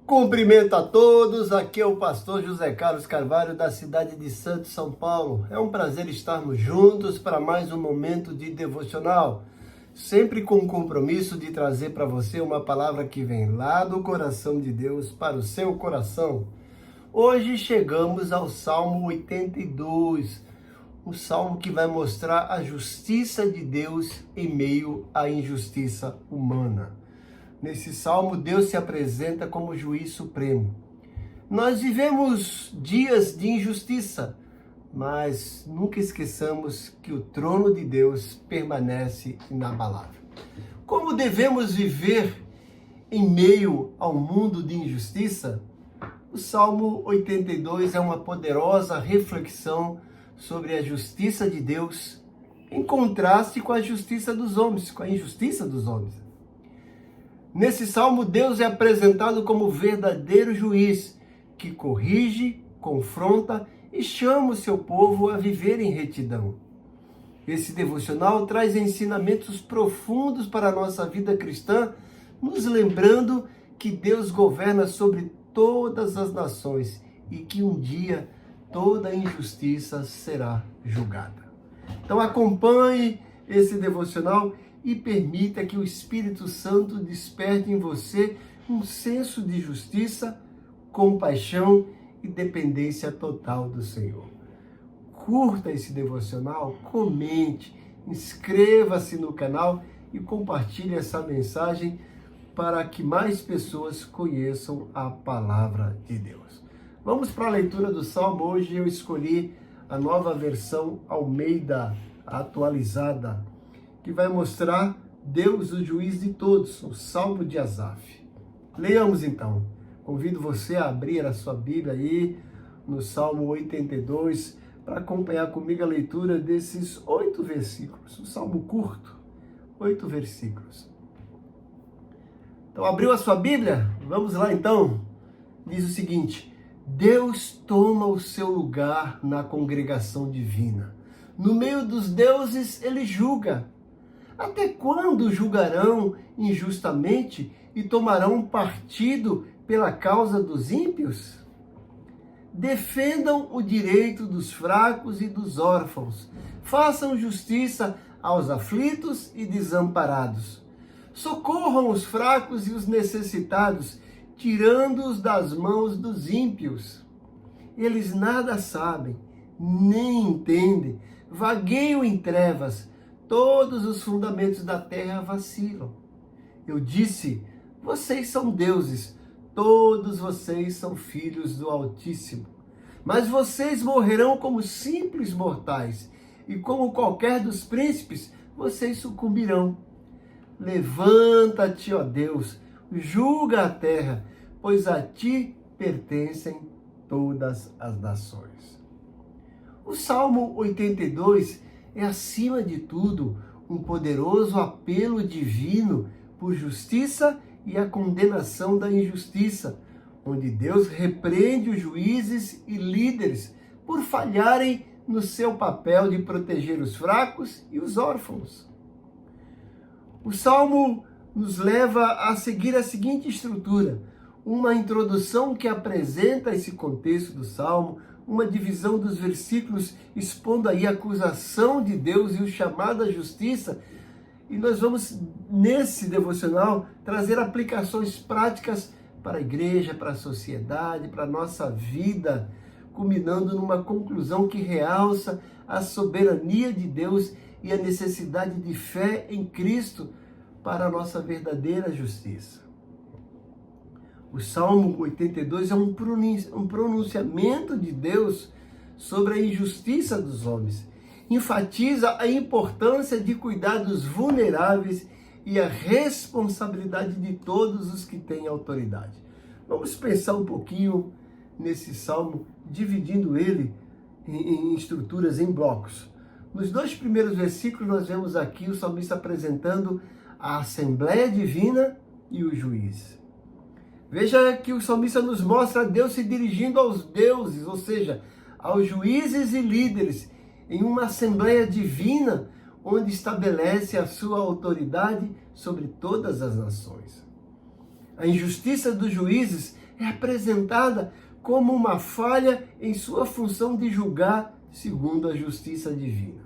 Cumprimento a todos, aqui é o pastor José Carlos Carvalho da cidade de Santos, São Paulo. É um prazer estarmos juntos para mais um momento de devocional, sempre com o compromisso de trazer para você uma palavra que vem lá do coração de Deus para o seu coração. Hoje chegamos ao Salmo 82, um salmo que vai mostrar a justiça de Deus em meio à injustiça humana. Nesse salmo, Deus se apresenta como juiz supremo. Nós vivemos dias de injustiça, mas nunca esqueçamos que o trono de Deus permanece inabalável. Como devemos viver em meio ao mundo de injustiça? O Salmo 82 é uma poderosa reflexão sobre a justiça de Deus, em contraste com a justiça dos homens, com a injustiça dos homens. Nesse salmo, Deus é apresentado como verdadeiro juiz, que corrige, confronta e chama o seu povo a viver em retidão. Esse devocional traz ensinamentos profundos para a nossa vida cristã, nos lembrando que Deus governa sobre todas as nações e que um dia toda injustiça será julgada. Então acompanhe esse devocional e permita que o Espírito Santo desperte em você um senso de justiça, compaixão e dependência total do Senhor. Curta esse devocional, comente, inscreva-se no canal e compartilhe essa mensagem para que mais pessoas conheçam a palavra de Deus. Vamos para a leitura do Salmo. Hoje eu escolhi a nova versão Almeida atualizada, que vai mostrar Deus, o juiz de todos, o Salmo de Asaf. Leiamos então. Convido você a abrir a sua Bíblia aí no Salmo 82 para acompanhar comigo a leitura desses 8 versículos. Um salmo curto, 8 versículos. Então, abriu a sua Bíblia? Vamos lá então. Diz o seguinte: Deus toma o seu lugar na congregação divina. No meio dos deuses, ele julga. Até quando julgarão injustamente e tomarão partido pela causa dos ímpios? Defendam o direito dos fracos e dos órfãos. Façam justiça aos aflitos e desamparados. Socorram os fracos e os necessitados, tirando-os das mãos dos ímpios. Eles nada sabem, nem entendem, vagueiam em trevas. Todos os fundamentos da terra vacilam. Eu disse: vocês são deuses, todos vocês são filhos do Altíssimo. Mas vocês morrerão como simples mortais, e como qualquer dos príncipes, vocês sucumbirão. Levanta-te, ó Deus, julga a terra, pois a ti pertencem todas as nações. O Salmo 82 é, acima de tudo, um poderoso apelo divino por justiça e a condenação da injustiça, onde Deus repreende os juízes e líderes por falharem no seu papel de proteger os fracos e os órfãos. O Salmo nos leva a seguir a seguinte estrutura: uma introdução que apresenta esse contexto do Salmo, uma divisão dos versículos expondo aí a acusação de Deus e o chamado à justiça. E nós vamos, nesse devocional, trazer aplicações práticas para a igreja, para a sociedade, para a nossa vida, culminando numa conclusão que realça a soberania de Deus e a necessidade de fé em Cristo para a nossa verdadeira justiça. O Salmo 82 é um pronunciamento de Deus sobre a injustiça dos homens. Enfatiza a importância de cuidar dos vulneráveis e a responsabilidade de todos os que têm autoridade. Vamos pensar um pouquinho nesse salmo, dividindo ele em estruturas, em blocos. Nos 2 primeiros versículos, nós vemos aqui o salmista apresentando a Assembleia Divina e o juiz. Veja que o salmista nos mostra Deus se dirigindo aos deuses, ou seja, aos juízes e líderes, em uma Assembleia Divina, onde estabelece a sua autoridade sobre todas as nações. A injustiça dos juízes é apresentada como uma falha em sua função de julgar segundo a justiça divina.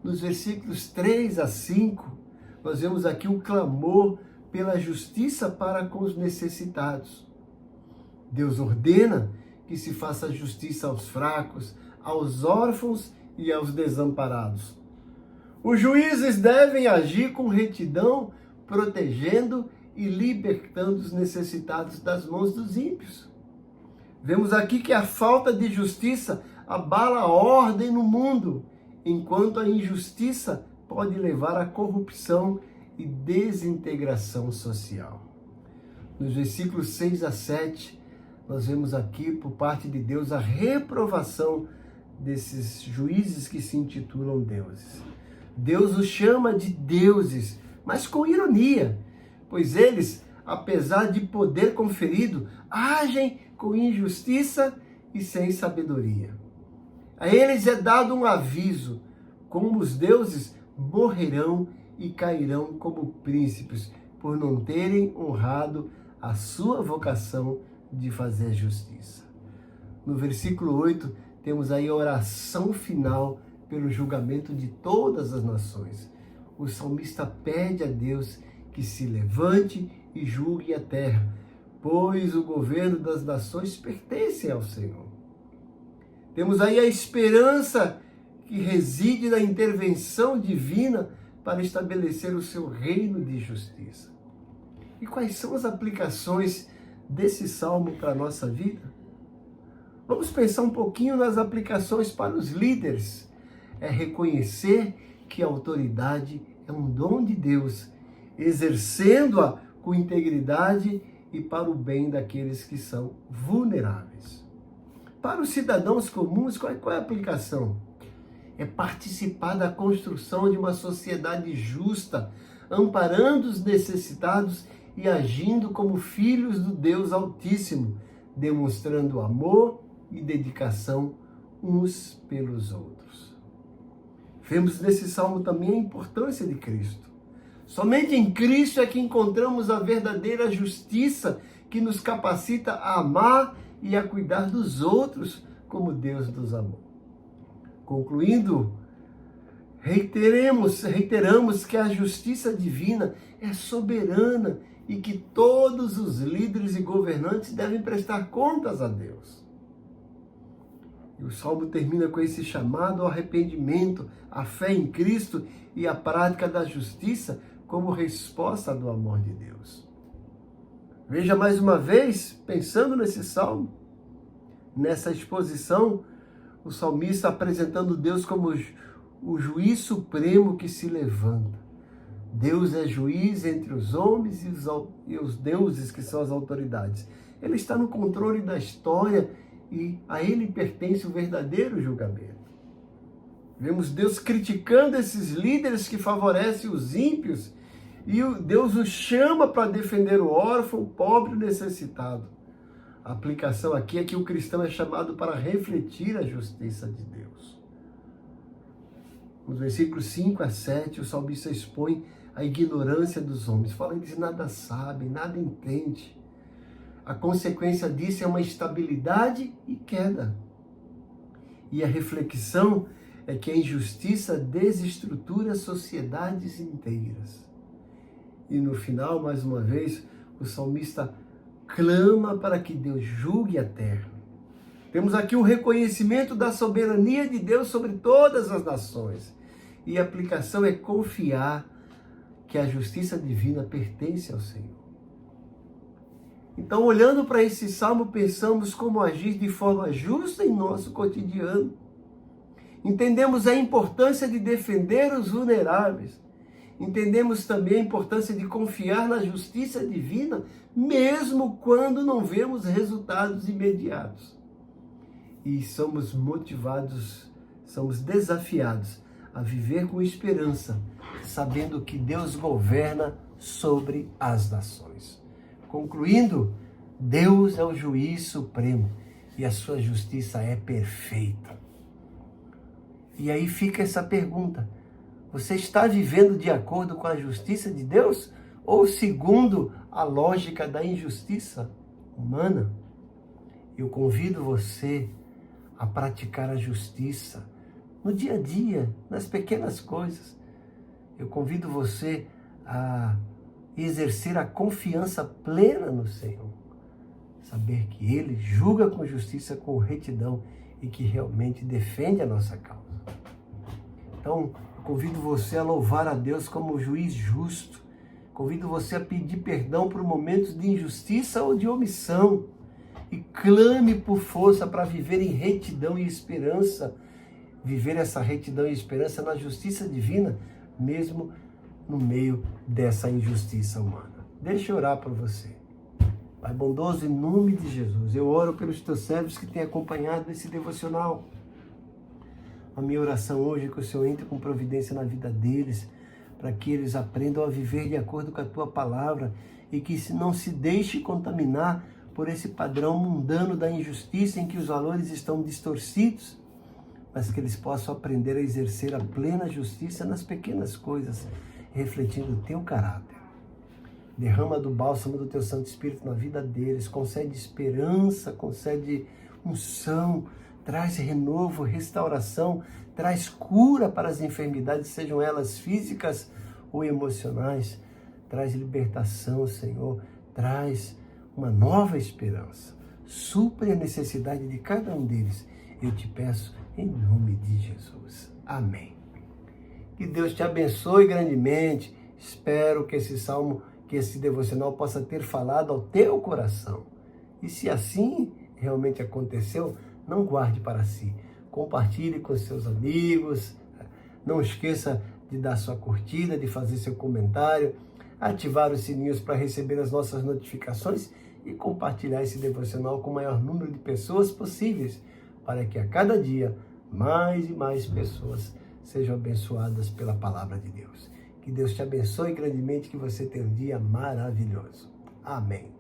Nos versículos 3 a 5, nós vemos aqui o clamor pela justiça para com os necessitados. Deus ordena que se faça justiça aos fracos, aos órfãos e aos desamparados. Os juízes devem agir com retidão, protegendo e libertando os necessitados das mãos dos ímpios. Vemos aqui que a falta de justiça abala a ordem no mundo, enquanto a injustiça pode levar à corrupção e desintegração social. Nos versículos 6 a 7, nós vemos aqui, por parte de Deus, a reprovação desses juízes que se intitulam deuses. Deus os chama de deuses, mas com ironia, pois eles, apesar de poder conferido, agem com injustiça e sem sabedoria. A eles é dado um aviso, como os deuses morrerão e cairão como príncipes, por não terem honrado a sua vocação de fazer justiça. No versículo 8, temos aí a oração final pelo julgamento de todas as nações. O salmista pede a Deus que se levante e julgue a terra, pois o governo das nações pertence ao Senhor. Temos aí a esperança que reside na intervenção divina para estabelecer o seu reino de justiça. E quais são as aplicações desse salmo para a nossa vida? Vamos pensar um pouquinho nas aplicações para os líderes. É reconhecer que a autoridade é um dom de Deus, exercendo-a com integridade e para o bem daqueles que são vulneráveis. Para os cidadãos comuns, qual é a aplicação? É participar da construção de uma sociedade justa, amparando os necessitados e agindo como filhos do Deus Altíssimo, demonstrando amor e dedicação uns pelos outros. Vemos nesse salmo também a importância de Cristo. Somente em Cristo é que encontramos a verdadeira justiça que nos capacita a amar e a cuidar dos outros como Deus nos amou. Concluindo, reiteramos que a justiça divina é soberana e que todos os líderes e governantes devem prestar contas a Deus. E o salmo termina com esse chamado ao arrependimento, à fé em Cristo e à prática da justiça como resposta do amor de Deus. Veja mais uma vez, pensando nesse salmo, nessa exposição, o salmista apresentando Deus como o juiz supremo que se levanta. Deus é juiz entre os homens e os deuses que são as autoridades. Ele está no controle da história e a ele pertence o verdadeiro julgamento. Vemos Deus criticando esses líderes que favorecem os ímpios e Deus os chama para defender o órfão, o pobre e o necessitado. A aplicação aqui é que o cristão é chamado para refletir a justiça de Deus. Nos versículos 5 a 7, o salmista expõe a ignorância dos homens. Fala que nada sabe, nada entende. A consequência disso é uma instabilidade e queda. E a reflexão é que a injustiça desestrutura sociedades inteiras. E no final, mais uma vez, o salmista clama para que Deus julgue a terra. Temos aqui o reconhecimento da soberania de Deus sobre todas as nações. E a aplicação é confiar que a justiça divina pertence ao Senhor. Então, olhando para esse salmo, pensamos como agir de forma justa em nosso cotidiano. Entendemos a importância de defender os vulneráveis. Entendemos também a importância de confiar na justiça divina, mesmo quando não vemos resultados imediatos. E somos motivados, somos desafiados a viver com esperança, sabendo que Deus governa sobre as nações. Concluindo, Deus é o juiz supremo e a sua justiça é perfeita. E aí fica essa pergunta: você está vivendo de acordo com a justiça de Deus ou segundo a lógica da injustiça humana, eu convido você a praticar a justiça no dia a dia, nas pequenas coisas. Eu convido você a exercer a confiança plena no Senhor. Saber que Ele julga com justiça, com retidão e que realmente defende a nossa causa. Então, eu convido você a louvar a Deus como juiz justo. Convido você a pedir perdão por momentos de injustiça ou de omissão. E clame por força para viver em retidão e esperança. Viver essa retidão e esperança na justiça divina, mesmo no meio dessa injustiça humana. Deixa eu orar por você. Pai bondoso, em nome de Jesus, eu oro pelos teus servos que têm acompanhado esse devocional. A minha oração hoje é que o Senhor entre com providência na vida deles, para que eles aprendam a viver de acordo com a tua palavra e que não se deixe contaminar por esse padrão mundano da injustiça em que os valores estão distorcidos, mas que eles possam aprender a exercer a plena justiça nas pequenas coisas, refletindo o teu caráter. Derrama do bálsamo do teu Santo Espírito na vida deles, concede esperança, concede unção, traz renovo, restauração, traz cura para as enfermidades, sejam elas físicas ou emocionais, traz libertação, Senhor, traz uma nova esperança, supre a necessidade de cada um deles, eu te peço em nome de Jesus. Amém. Que Deus te abençoe grandemente, espero que esse devocional possa ter falado ao teu coração. E se assim realmente aconteceu, não guarde para si. Compartilhe com seus amigos. Não esqueça de dar sua curtida, de fazer seu comentário, ativar os sininhos para receber as nossas notificações e compartilhar esse devocional com o maior número de pessoas possíveis, para que a cada dia mais e mais pessoas sejam abençoadas pela palavra de Deus. Que Deus te abençoe grandemente, que você tenha um dia maravilhoso. Amém.